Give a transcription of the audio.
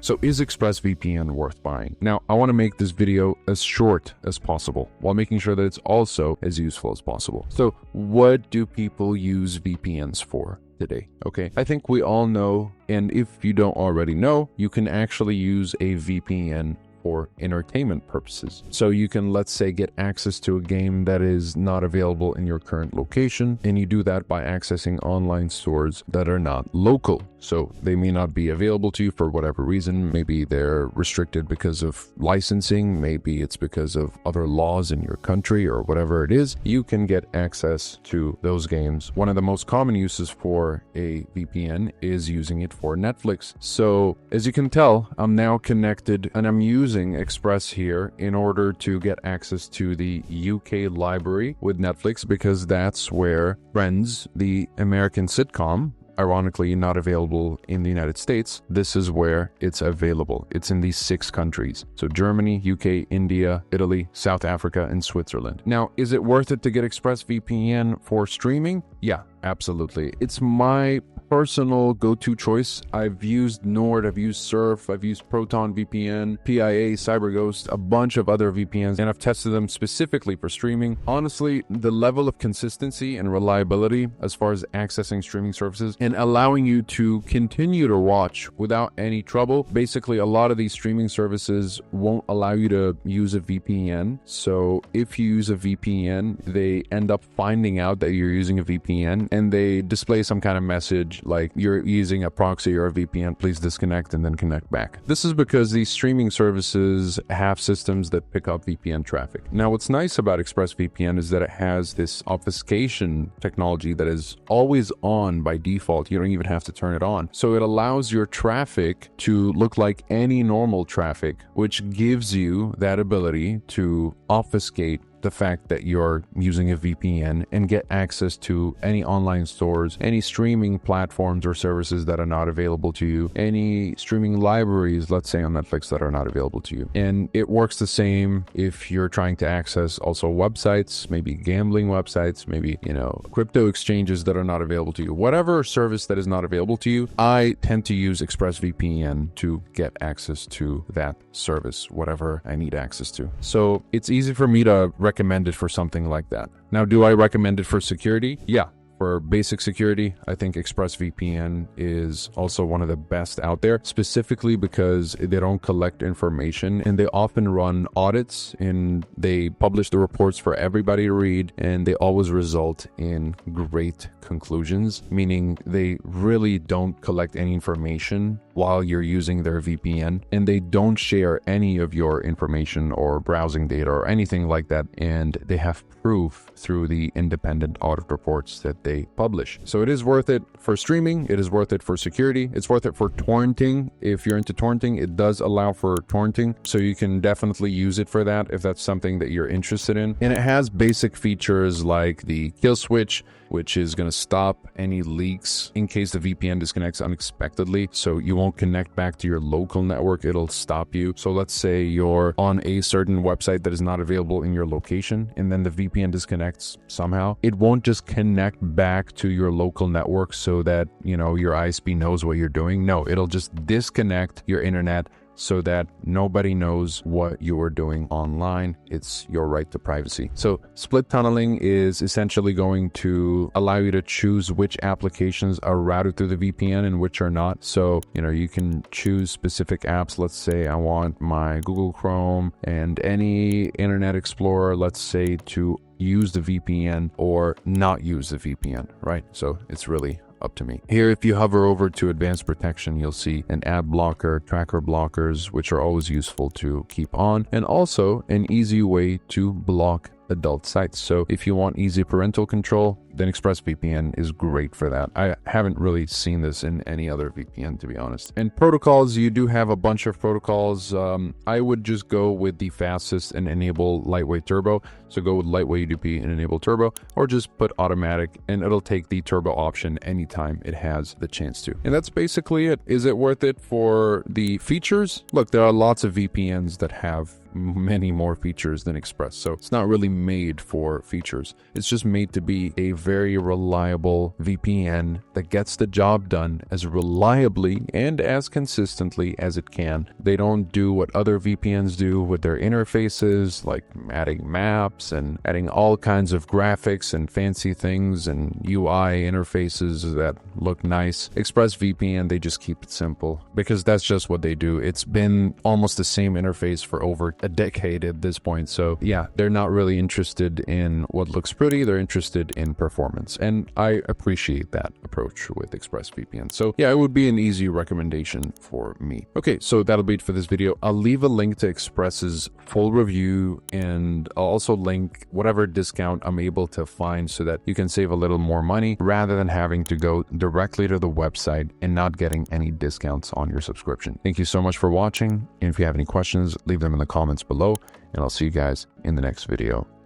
So is ExpressVPN worth buying? Now, I want to make this video as short as possible while making sure that it's also as useful as possible. So what do people use VPNs for today? Okay, I think we all know, and if you don't already know, you can actually use a VPN for entertainment purposes. So you can, let's say, get access to a game that is not available in your current location, and you do that by accessing online stores that are not local. So they may not be available to you for whatever reason. Maybe they're restricted because of licensing. Maybe it's because of other laws in your country or whatever it is. You can get access to those games. One of the most common uses for a VPN is using it for Netflix. So as you can tell, I'm now connected and I'm using Express here in order to get access to the UK library with Netflix, because that's where Friends, the American sitcom, ironically not available in the United States, this is where it's available. It's in these 6 countries. So Germany, UK, India, Italy, South Africa, and Switzerland. Now, is it worth it to get ExpressVPN for streaming? Yeah, absolutely. It's my personal go-to choice. I've used Nord, I've used Surf, I've used Proton VPN, PIA, CyberGhost, a bunch of other VPNs, and I've tested them specifically for streaming. Honestly, the level of consistency and reliability as far as accessing streaming services and allowing you to continue to watch without any trouble. Basically, a lot of these streaming services won't allow you to use a VPN. So if you use a VPN, they end up finding out that you're using a VPN and they display some kind of message like you're using a proxy or a VPN, please disconnect and then connect back. This is because these streaming services have systems that pick up VPN traffic. Now, what's nice about ExpressVPN is that it has this obfuscation technology that is always on by default. You don't even have to turn it on. So it allows your traffic to look like any normal traffic, which gives you that ability to obfuscate the fact that you're using a VPN and get access to any online stores, any streaming platforms or services that are not available to you, any streaming libraries, let's say on Netflix, that are not available to you. And it works the same if you're trying to access also websites, maybe gambling websites, maybe, crypto exchanges that are not available to you. Whatever service that is not available to you, I tend to use ExpressVPN to get access to that service, whatever I need access to. So it's easy for me to recommend it for something like that. Now, do I recommend it for security? Yeah. For basic security, I think ExpressVPN is also one of the best out there, specifically because they don't collect information and they often run audits and they publish the reports for everybody to read, and they always result in great conclusions, meaning they really don't collect any information while you're using their VPN, and they don't share any of your information or browsing data or anything like that, and they have proof through the independent audit reports that they publish. So it is worth it for streaming, it is worth it for security, it's worth it for torrenting. If you're into torrenting, it does allow for torrenting, so you can definitely use it for that if that's something that you're interested in. And it has basic features like the kill switch, which is going to stop any leaks in case the VPN disconnects unexpectedly. So you won't connect back to your local network, it'll stop you. So let's say you're on a certain website that is not available in your location, and then the VPN disconnects somehow. It won't just connect back to your local network so that, your ISP knows what you're doing. No, it'll just disconnect your internet so that nobody knows what you are doing online. It's your right to privacy. So split tunneling is essentially going to allow you to choose which applications are routed through the VPN and which are not. So, you can choose specific apps. Let's say I want my Google Chrome and any Internet Explorer, let's say, to use the VPN or not use the VPN, right? So it's really up to me. Here, if you hover over to advanced protection, you'll see an ad blocker, tracker blockers, which are always useful to keep on, and also an easy way to block adult sites. So if you want easy parental control, then ExpressVPN is great for that. I haven't really seen this in any other VPN, to be honest. And protocols, you do have a bunch of protocols. I would just go with the fastest and enable lightweight turbo. So go with lightweight UDP and enable turbo, or just put automatic and it'll take the turbo option anytime it has the chance to. And that's basically it. Is it worth it for the features? Look, there are lots of VPNs that have many more features than Express. So it's not really made for features. It's just made to be a very reliable VPN that gets the job done as reliably and as consistently as it can. They don't do what other VPNs do with their interfaces, like adding maps and adding all kinds of graphics and fancy things and UI interfaces that look nice. ExpressVPN, they just keep it simple because that's just what they do. It's been almost the same interface for over a decade at this point. So yeah, they're not really interested in what looks pretty. They're interested in performance. And I appreciate that approach with ExpressVPN. So yeah, it would be an easy recommendation for me. Okay, so that'll be it for this video. I'll leave a link to Express's full review, and I'll also link whatever discount I'm able to find so that you can save a little more money rather than having to go directly to the website and not getting any discounts on your subscription. Thank you so much for watching. And if you have any questions, leave them in the comments below, and I'll see you guys in the next video.